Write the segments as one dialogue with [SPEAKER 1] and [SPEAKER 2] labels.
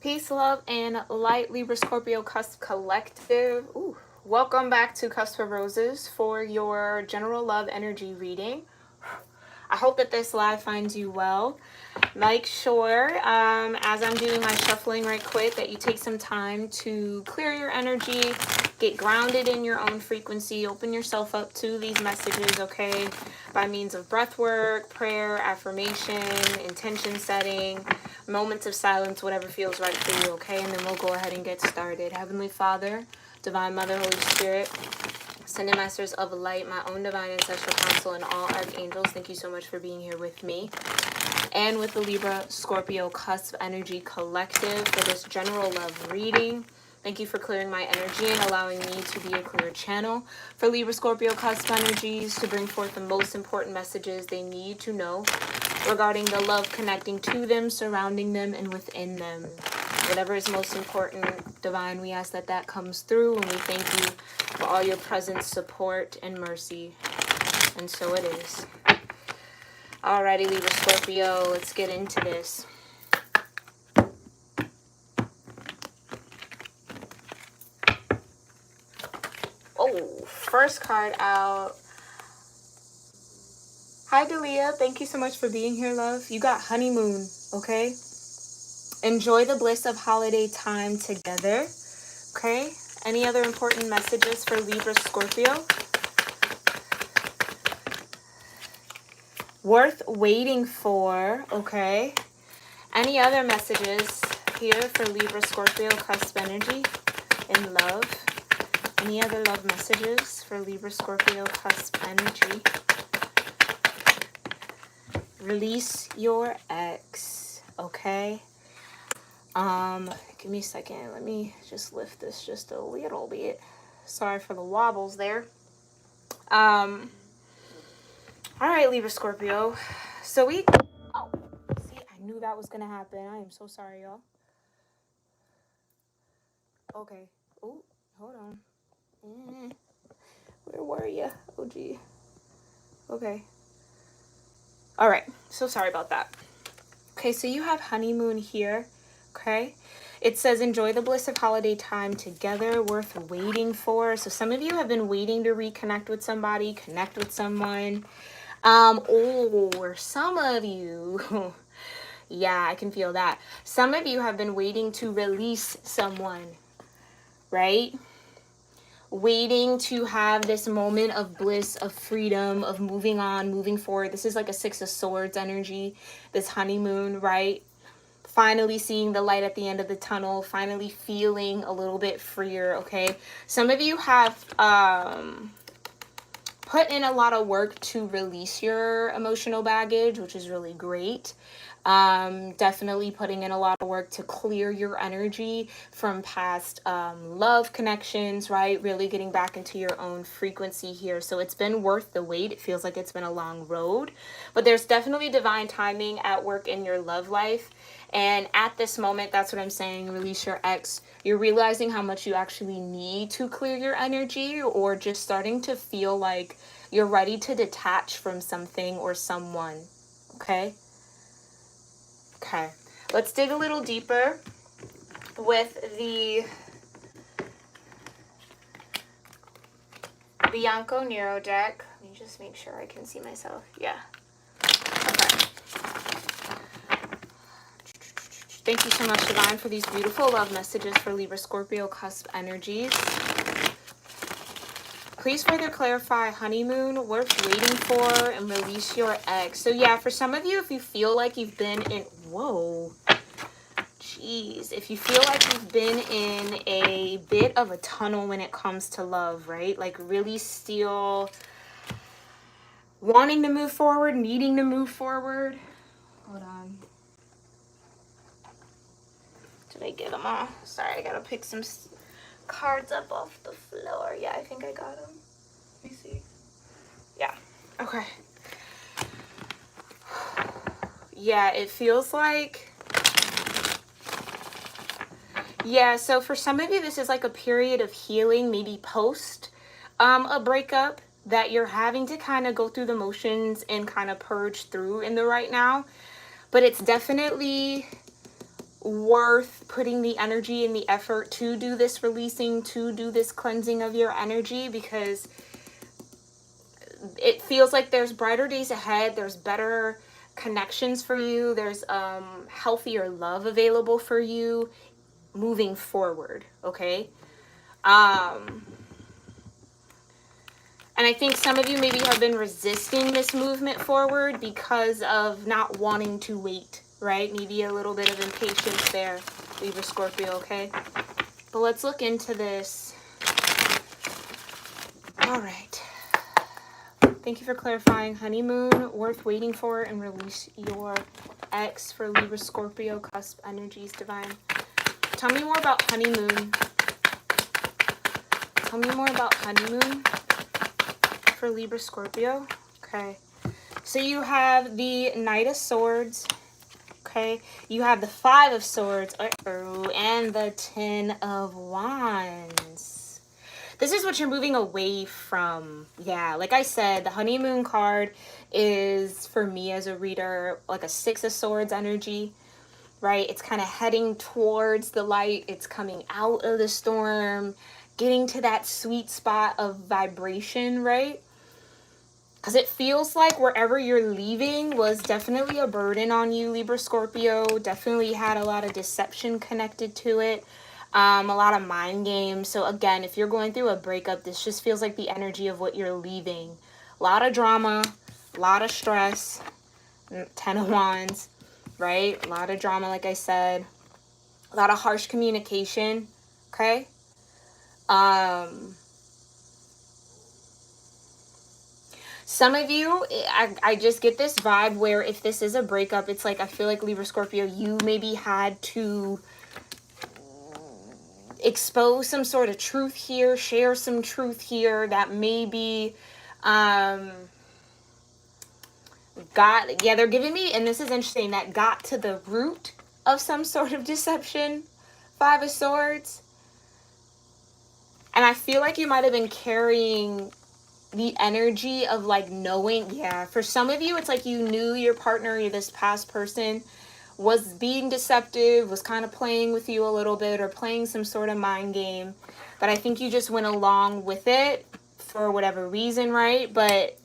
[SPEAKER 1] Peace, love, and light, Libra-Scorpio Cusp Collective. Ooh. Welcome back to Cusp of Roses for your general love energy reading. I hope that this live finds you well. Make sure, as I'm doing my shuffling right quick, that you take some time to clear your energy, get grounded in your own frequency, open yourself up to these messages, okay? By means of breath work, prayer, affirmation, intention setting, moments of silence, whatever feels right for you, okay? And then we'll go ahead and get started. Heavenly Father, Divine Mother, Holy Spirit, Ascended Masters of Light, my own divine ancestral council, and all archangels, thank you so much for being here with me and with the Libra-Scorpio Cusp Energy Collective for this general love reading. Thank you for clearing my energy and allowing me to be a clear channel for Libra-Scorpio Cusp Energies to bring forth the most important messages they need to know regarding the love connecting to them, surrounding them, and within them. Whatever is most important, Divine, we ask that that comes through, and we thank you for all your presence, support, and mercy. And so it is. Alrighty, Libra Scorpio, let's get into this. Oh, first card out. Hi, Dalia. Thank you so much for being here, love. You got honeymoon, okay? Enjoy the bliss of holiday time together, okay? Any other important messages for Libra Scorpio? Worth waiting for, okay? Any other messages here for Libra Scorpio Cusp Energy in love? Any other love messages for Libra Scorpio Cusp Energy? Release your ex, okay? Give me a second. Let me just lift this just a little bit. Sorry for the wobbles there. All right, Libra Scorpio. So see, I knew that was gonna happen. I am so sorry, y'all. Okay. Oh, hold on. Where were you? Oh, gee. Okay. All right. So sorry about that. Okay, so you have honeymoon here. Okay. It says enjoy the bliss of holiday time together, worth waiting for. So some of you have been waiting to reconnect with somebody, connect with someone. Or some of you, yeah, I can feel that. Some of you have been waiting to release someone, right? Waiting to have this moment of bliss, of freedom, of moving on, moving forward. This is like a Six of Swords energy, this honeymoon, right? Finally seeing the light at the end of the tunnel, finally feeling a little bit freer, okay? Some of you have put in a lot of work to release your emotional baggage, which is really great. Definitely putting in a lot of work to clear your energy from past love connections, right? Really getting back into your own frequency here. So it's been worth the wait. It feels like it's been a long road, but there's definitely divine timing at work in your love life. And at this moment, that's what I'm saying, release your ex. You're realizing how much you actually need to clear your energy, or just starting to feel like you're ready to detach from something or someone, okay? Okay, let's dig a little deeper with the Bianco Nero deck. Let me just make sure I can see myself. Yeah. Okay. Thank you so much, Divine, for these beautiful love messages for Libra Scorpio Cusp Energies. Please further clarify honeymoon, worth waiting for, and release your ex. So yeah, for some of you, if you feel like you've been in, whoa, jeez, if you feel like you've been in a bit of a tunnel when it comes to love, right? Like really still wanting to move forward, needing to move forward. Hold on. Did I get them all? Sorry, I gotta pick some cards up off the floor. Yeah, I think I got them. Let me see. Yeah. Okay. Yeah, it feels like... Yeah, so for some of you, this is like a period of healing, maybe post a breakup, that you're having to kind of go through the motions and kind of purge through in the right now. But it's definitely worth putting the energy and the effort to do this releasing, to do this cleansing of your energy, because it feels like there's brighter days ahead. There's better connections for you. There's healthier love available for you moving forward, okay? And I think some of you maybe have been resisting this movement forward because of not wanting to wait, right? Maybe a little bit of impatience there, Libra Scorpio, okay? But let's look into this. All right. Thank you for clarifying. Honeymoon, worth waiting for, and release your ex for Libra Scorpio cusp energies, divine. Tell me more about honeymoon. Tell me more about honeymoon for Libra Scorpio. Okay. So you have the Knight of Swords. Okay. You have the Five of Swords. And the Ten of Wands. This is what you're moving away from. Yeah, like I said, the honeymoon card is, for me as a reader, like a Six of Swords energy, right? It's kind of heading towards the light. It's coming out of the storm, getting to that sweet spot of vibration, right? Because it feels like wherever you're leaving was definitely a burden on you, Libra Scorpio. Definitely had a lot of deception connected to it. A lot of mind games. So again, if you're going through a breakup, this just feels like the energy of what you're leaving. A lot of drama, a lot of stress, Ten of Wands, right? A lot of drama, like I said. A lot of harsh communication, okay? Some of you, I just get this vibe where if this is a breakup, it's like, I feel like Libra Scorpio, you maybe had to expose some sort of truth here, share some truth here that maybe they're giving me, and this is interesting, that got to the root of some sort of deception. Five of Swords. And I feel like you might have been carrying the energy of like knowing, yeah, for some of you, it's like you knew your partner or this past person was being deceptive, was kind of playing with you a little bit or playing some sort of mind game. But I think you just went along with it for whatever reason, right? But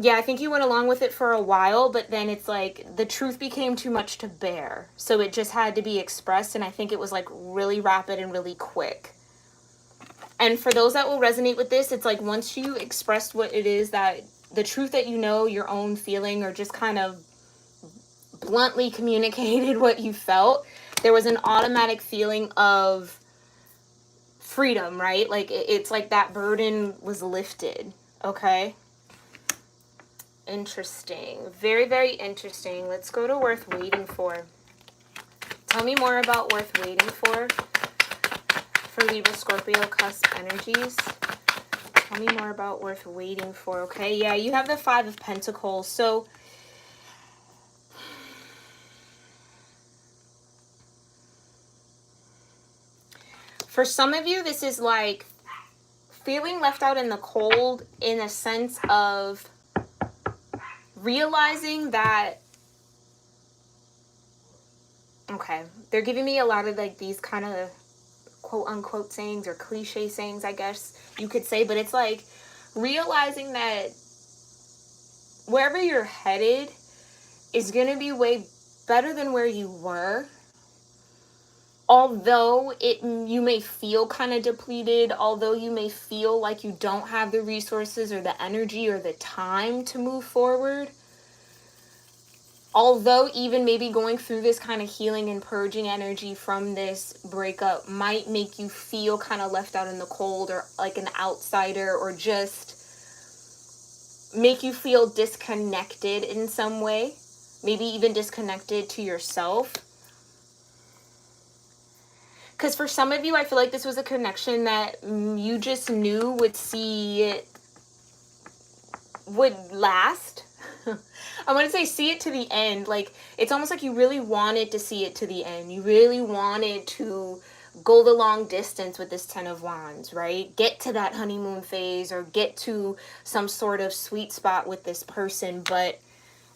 [SPEAKER 1] yeah, I think you went along with it for a while, but then it's like the truth became too much to bear. So it just had to be expressed. And I think it was like really rapid and really quick. And for those that will resonate with this, it's like once you expressed what it is that the truth that you know, your own feeling, or just kind of bluntly communicated what you felt, there was an automatic feeling of freedom, right? Like it's like that burden was lifted. Okay. Interesting. Very, very interesting. Let's go to worth waiting for. Tell me more about worth waiting for Libra Scorpio cusp energies. Tell me more about worth waiting for. Okay. Yeah, you have the Five of Pentacles. So for some of you, this is like feeling left out in the cold, in a sense of realizing that, okay, they're giving me a lot of like these kind of quote unquote sayings or cliche sayings, I guess you could say, but it's like realizing that wherever you're headed is going to be way better than where you were. Although you may feel kind of depleted, although you may feel like you don't have the resources or the energy or the time to move forward, although even maybe going through this kind of healing and purging energy from this breakup might make you feel kind of left out in the cold or like an outsider, or just make you feel disconnected in some way, maybe even disconnected to yourself. Because for some of you, I feel like this was a connection that you just knew would last. I want to say see it to the end. Like, it's almost like you really wanted to see it to the end. You really wanted to go the long distance with this Ten of Wands, right? Get to that honeymoon phase or get to some sort of sweet spot with this person. But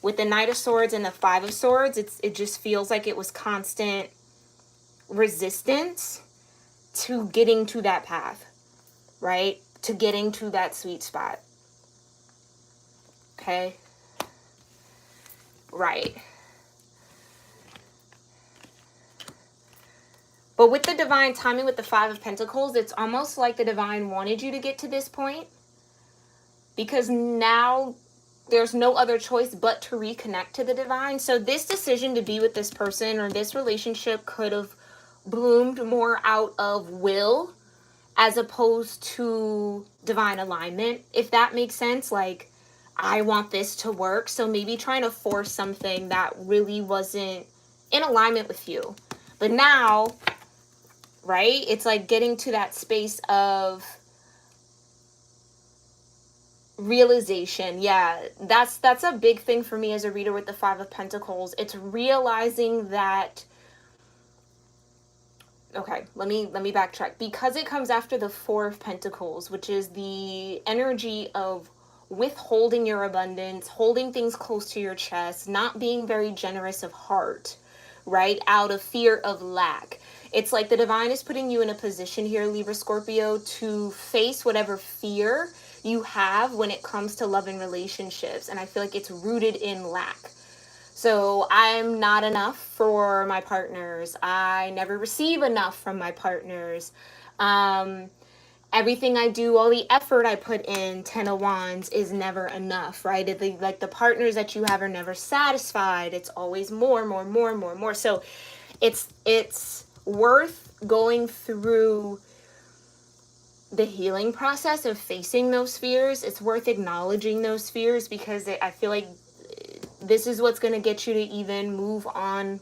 [SPEAKER 1] With the Knight of Swords and the Five of Swords, it just feels like it was constant resistance to getting to that path, right? To getting to that sweet spot. Okay? Right. But with the divine timing, with the Five of Pentacles, it's almost like the divine wanted you to get to this point, because now there's no other choice but to reconnect to the divine. So this decision to be with this person or this relationship could have bloomed more out of will as opposed to divine alignment, if that makes sense. Like, I want this to work. So maybe trying to force something that really wasn't in alignment with you. But now, right, it's like getting to that space of realization. Yeah, that's a big thing for me as a reader with the Five of Pentacles. It's realizing that, okay, let me backtrack, because it comes after the Four of Pentacles, which is the energy of withholding your abundance, holding things close to your chest, not being very generous of heart, right? Out of fear of lack. It's like the divine is putting you in a position here, Libra Scorpio, to face whatever fear you have when it comes to love and relationships. And I feel like it's rooted in lack. So I'm not enough for my partners. I never receive enough from my partners. Everything I do, all the effort I put in, Ten of Wands, is never enough, right? Like the partners that you have are never satisfied. It's always more. So it's worth going through the healing process of facing those fears. It's worth acknowledging those fears, because I feel like this is what's going to get you to even move on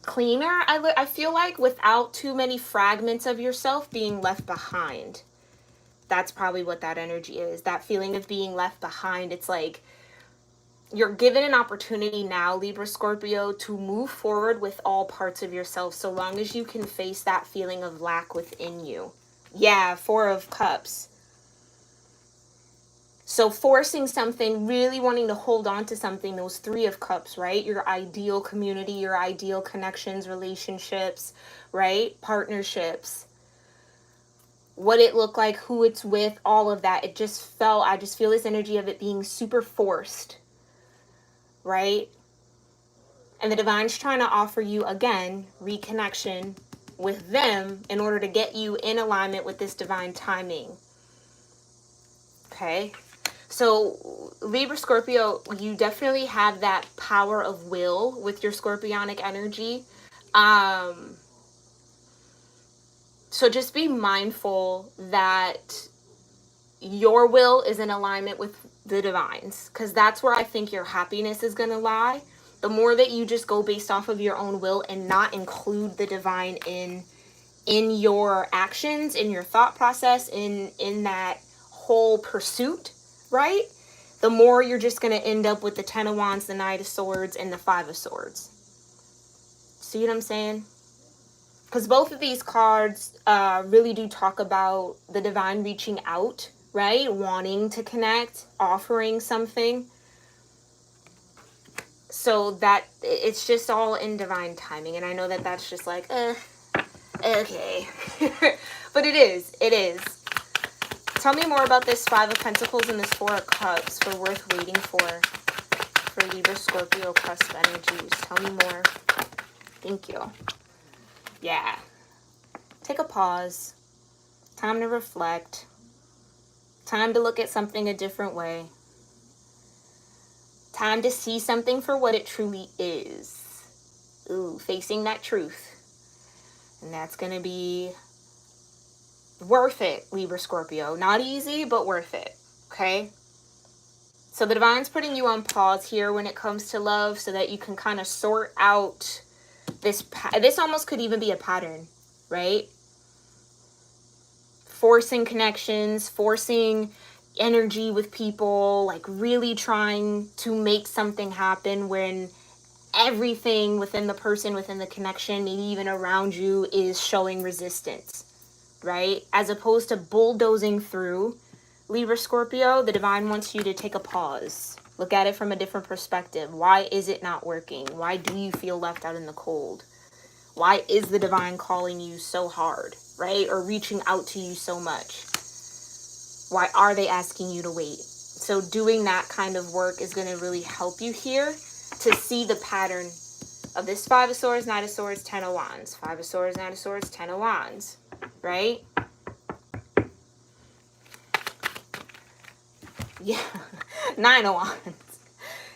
[SPEAKER 1] cleaner. I feel like without too many fragments of yourself being left behind. That's probably what that energy is. That feeling of being left behind. It's like you're given an opportunity now, Libra Scorpio, to move forward with all parts of yourself, so long as you can face that feeling of lack within you. Yeah, Four of Cups. So forcing something, really wanting to hold on to something, those Three of Cups, right? Your ideal community, your ideal connections, relationships, right? Partnerships. What it looked like, who it's with, all of that. I just feel this energy of it being super forced, right? And the divine's trying to offer you, again, reconnection with them in order to get you in alignment with this divine timing. Okay? So Libra Scorpio, you definitely have that power of will with your scorpionic energy. So just be mindful that your will is in alignment with the divine's, because that's where I think your happiness is going to lie. The more that you just go based off of your own will and not include the divine in your actions, in your thought process, in that whole pursuit, right? The more you're just going to end up with the Ten of Wands, the Knight of Swords, and the Five of Swords. See what I'm saying? Because both of these cards really do talk about the divine reaching out, right? Wanting to connect, offering something. So that it's just all in divine timing. And I know that that's just like, okay. But it is. Tell me more about this Five of Pentacles and this Four of Cups for worth waiting for Libra, Scorpio, cusp energies. Tell me more. Thank you. Yeah. Take a pause. Time to reflect. Time to look at something a different way. Time to see something for what it truly is. Ooh, facing that truth. And that's going to be worth it, Libra Scorpio. Not easy, but worth it. Okay? So the divine's putting you on pause here when it comes to love, so that you can kind of sort out this. This almost could even be a pattern, right? Forcing connections, forcing energy with people, like really trying to make something happen when everything within the person, within the connection, maybe even around you, is showing resistance, right? As opposed to bulldozing through, Libra Scorpio, the divine wants you to take a pause. Look at it from a different perspective. Why is it not working? Why do you feel left out in the cold? Why is the divine calling you so hard, right? Or reaching out to you so much? Why are they asking you to wait? So doing that kind of work is going to really help you here to see the pattern of this Five of Swords, Knight of Swords, Ten of Wands. Five of Swords, Knight of Swords, Ten of Wands, right? Yeah, Nine of Wands.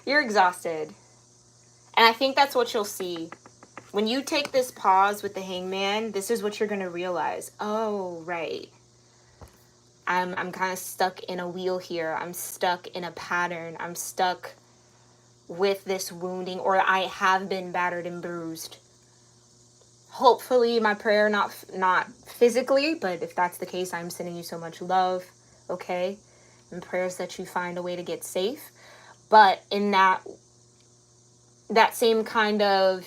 [SPEAKER 1] You're exhausted. And I think that's what you'll see. When you take this pause with the Hangman, this is what you're going to realize. Oh, right. I'm kind of stuck in a wheel here. I'm stuck in a pattern. I'm stuck with this wounding, or I have been battered and bruised. Hopefully my prayer, not physically, but if that's the case, I'm sending you so much love, okay? And prayers that you find a way to get safe. But in that same kind of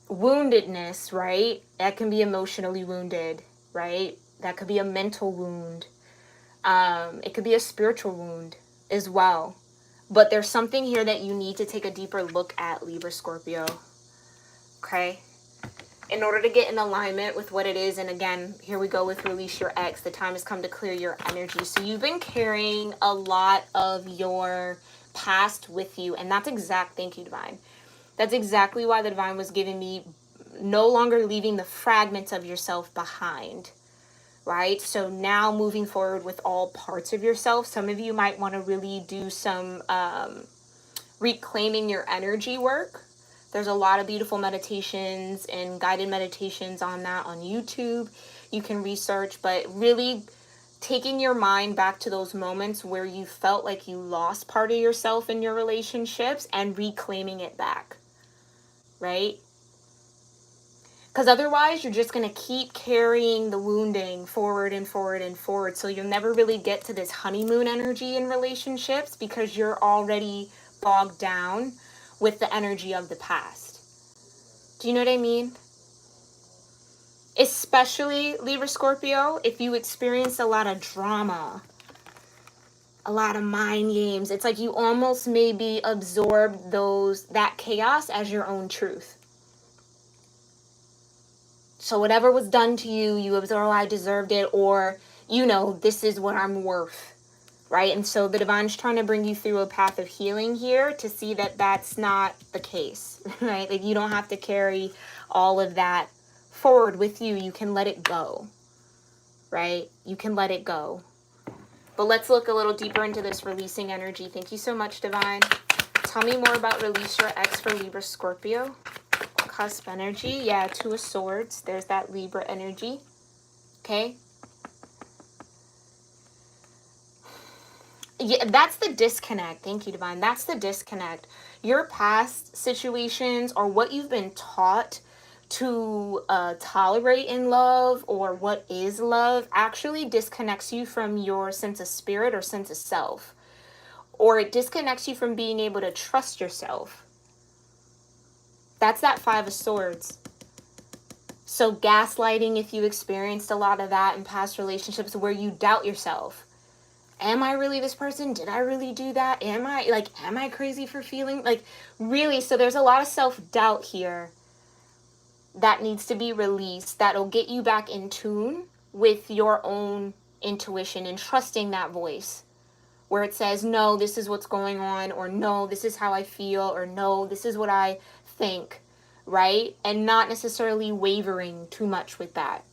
[SPEAKER 1] woundedness, right? That can be emotionally wounded, right? That could be a mental wound. It could be a spiritual wound as well. But there's something here that you need to take a deeper look at, Libra Scorpio. Okay? In order to get in alignment with what it is, and again, here we go with release your ex. The time has come to clear your energy. So you've been carrying a lot of your past with you, and that's thank you, Divine. That's exactly why the Divine was giving me no longer leaving the fragments of yourself behind, right? So now moving forward with all parts of yourself. Some of you might want to really do some reclaiming your energy work. There's a lot of beautiful meditations and guided meditations on that on YouTube. You can research, but really taking your mind back to those moments where you felt like you lost part of yourself in your relationships and reclaiming it back, right? Because otherwise you're just going to keep carrying the wounding forward and forward and forward. So you'll never really get to this honeymoon energy in relationships because you're already bogged down with the energy of the past. Do you know what I mean? Especially Libra Scorpio, if you experience a lot of drama, a lot of mind games. It's like you almost maybe absorb that chaos as your own truth. So whatever was done to you, you absorb, oh, I deserved it, or, this is what I'm worth. Right? And so the Divine's trying to bring you through a path of healing here to see that that's not the case, right? Like you don't have to carry all of that forward with you. You can let it go, right? You can let it go. But let's look a little deeper into this releasing energy. Thank you so much, Divine. Tell me more about release your ex for Libra Scorpio. Cusp energy. Yeah, Two of Swords. There's that Libra energy. Okay. Yeah, that's the disconnect. Thank you, Divine. That's the disconnect. Your past situations or what you've been taught to tolerate in love or what is love actually disconnects you from your sense of spirit or sense of self. Or it disconnects you from being able to trust yourself. That's that Five of Swords. So gaslighting, if you experienced a lot of that in past relationships where you doubt yourself. Am I really this person? Did I really do that? Am I crazy for feeling? Really, so there's a lot of self-doubt here that needs to be released that'll get you back in tune with your own intuition and trusting that voice where it says, no, this is what's going on, or no, this is how I feel, or no, this is what I think, right? And not necessarily wavering too much with that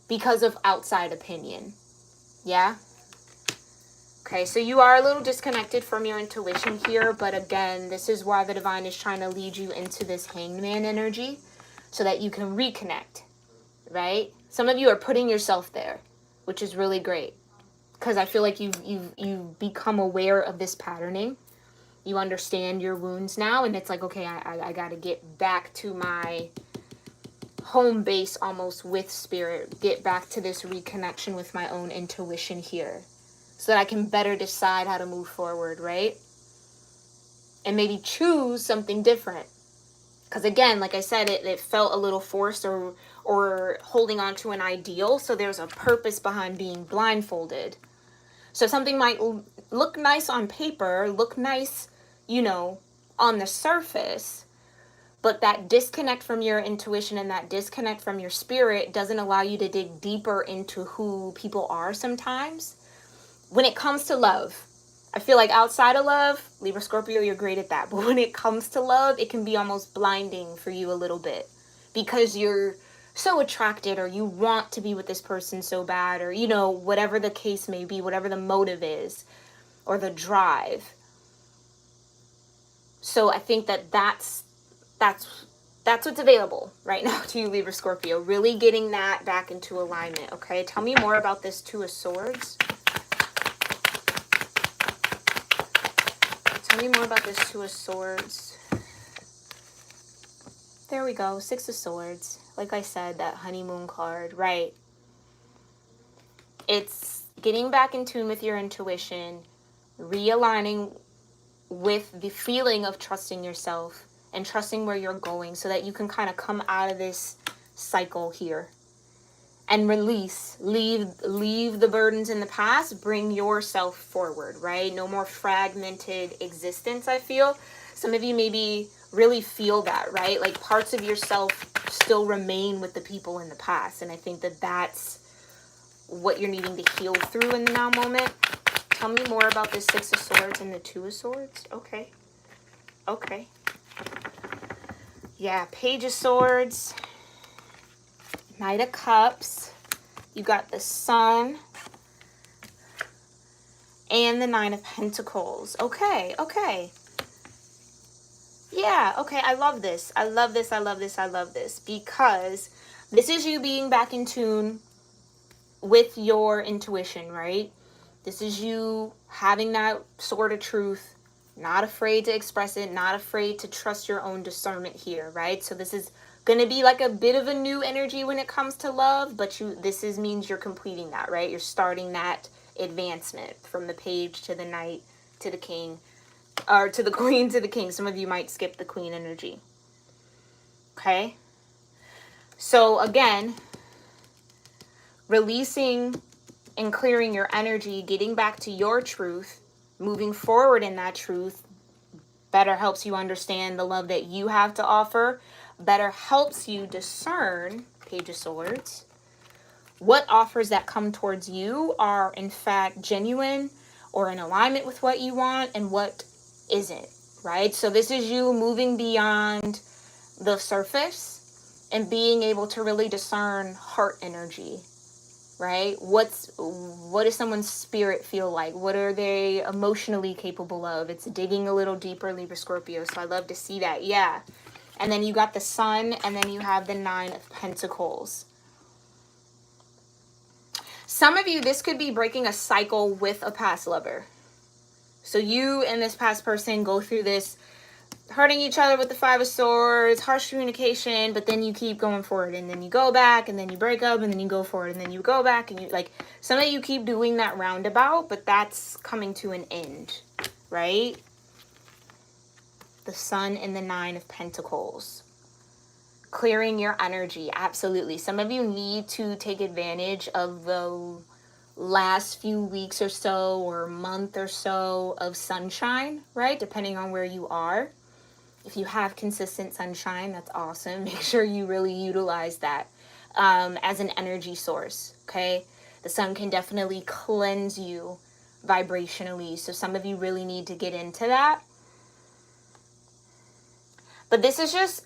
[SPEAKER 1] because of outside opinion. Yeah? Okay, so you are a little disconnected from your intuition here, but again, this is why the Divine is trying to lead you into this Hangman energy so that you can reconnect, right? Some of you are putting yourself there, which is really great because I feel like you've become aware of this patterning. You understand your wounds now, and it's like, okay, I got to get back to my home base almost with spirit, get back to this reconnection with my own intuition here. So that I can better decide how to move forward, right? And maybe choose something different. Because again, like I said, it felt a little forced or holding on to an ideal. So there's a purpose behind being blindfolded. So something might look nice on paper, look nice, you know, on the surface, but that disconnect from your intuition and that disconnect from your spirit doesn't allow you to dig deeper into who people are sometimes. When it comes to love, I feel like outside of love, Libra Scorpio, you're great at that. But when it comes to love, it can be almost blinding for you a little bit because you're so attracted or you want to be with this person so bad, or, you know, whatever the case may be, whatever the motive is or the drive. So I think that that's what's available right now to you, Libra Scorpio. Really getting that back into alignment, okay? Tell me more about this Two of Swords. Tell me more about this Two of Swords. There we go. Six of Swords. Like I said, that honeymoon card, right? It's getting back in tune with your intuition, realigning with the feeling of trusting yourself and trusting where you're going so that you can kind of come out of this cycle here and release, leave the burdens in the past, bring yourself forward, right? No more fragmented existence, I feel. Some of you maybe really feel that, right? Like parts of yourself still remain with the people in the past. And I think that that's what you're needing to heal through in the now moment. Tell me more about this Six of Swords and the Two of Swords. Okay. Okay. Yeah, Page of Swords. Knight of Cups. You got the Sun. And the Nine of Pentacles. Okay, okay. Yeah, okay, I love this. I love this, I love this, I love this. Because this is you being back in tune with your intuition, right? This is you having that sword of truth, not afraid to express it, not afraid to trust your own discernment here, right? So this is going to be like a bit of a new energy when it comes to love, but means you're completing that, right? You're starting that advancement from the Page to the Knight to the King, or to the Queen to the King. Some of you might skip the Queen energy. Okay? So again, releasing and clearing your energy, getting back to your truth, moving forward in that truth, better helps you understand the love that you have to offer, better helps you discern, Page of Swords, what offers that come towards you are in fact genuine or in alignment with what you want and what isn't, right? So this is you moving beyond the surface and being able to really discern heart energy, right? What does someone's spirit feel like? What are they emotionally capable of? It's digging a little deeper, Libra Scorpio. So I love to see that. Yeah. And then you got the Sun, and then you have the Nine of Pentacles. Some of you, this could be breaking a cycle with a past lover. So you and this past person go through this hurting each other with the Five of Swords, harsh communication, but then you keep going forward, and then you go back, and then you break up, and then you go forward, and then you go back, and you, like, some of you keep doing that roundabout, but that's coming to an end, right? The Sun and the Nine of Pentacles. Clearing your energy, absolutely. Some of you need to take advantage of the last few weeks or so, or month or so of sunshine, right? Depending on where you are. If you have consistent sunshine, that's awesome. Make sure you really utilize that as an energy source, okay? The sun can definitely cleanse you vibrationally. So some of you really need to get into that. But this is just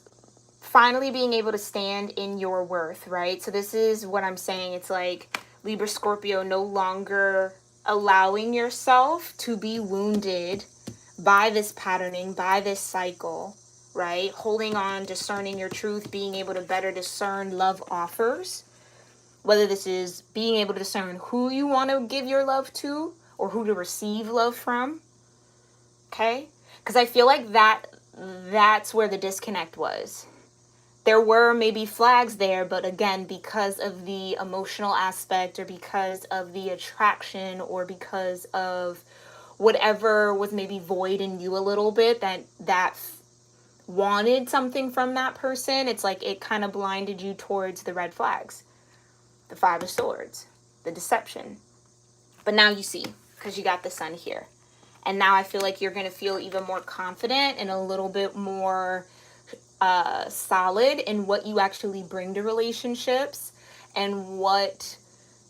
[SPEAKER 1] finally being able to stand in your worth, right? So this is what I'm saying. It's like Libra Scorpio, no longer allowing yourself to be wounded by this patterning, by this cycle, right? Holding on, discerning your truth, being able to better discern love offers. Whether this is being able to discern who you want to give your love to or who to receive love from. Okay? Because I feel like that's where the disconnect was. There were maybe flags there, but again, because of the emotional aspect or because of the attraction or because of whatever was maybe void in you a little bit that wanted something from that person, it's like it kind of blinded you towards the red flags, the Five of Swords, the deception. But now you see, because you got the Sun here. And now I feel like you're going to feel even more confident and a little bit more solid in what you actually bring to relationships and what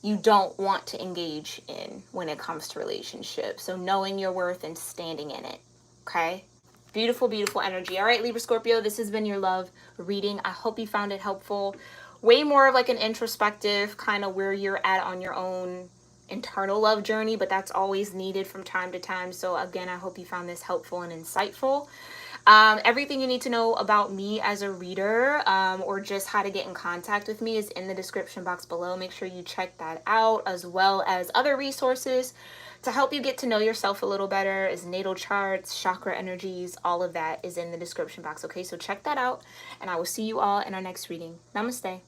[SPEAKER 1] you don't want to engage in when it comes to relationships. So knowing your worth and standing in it. Okay? Beautiful, beautiful energy. All right, Libra Scorpio, this has been your love reading. I hope you found it helpful. Way more of like an introspective kind of where you're at on your own internal love journey, but that's always needed from time to time. So again, I hope you found this helpful and insightful. Everything you need to know about me as a reader, or just how to get in contact with me, is in the description box below. Make sure you check that out, as well as other resources to help you get to know yourself a little better, is natal charts, chakra energies, all of that is in the description box. Okay, so check that out, and I will see you all in our next reading. Namaste.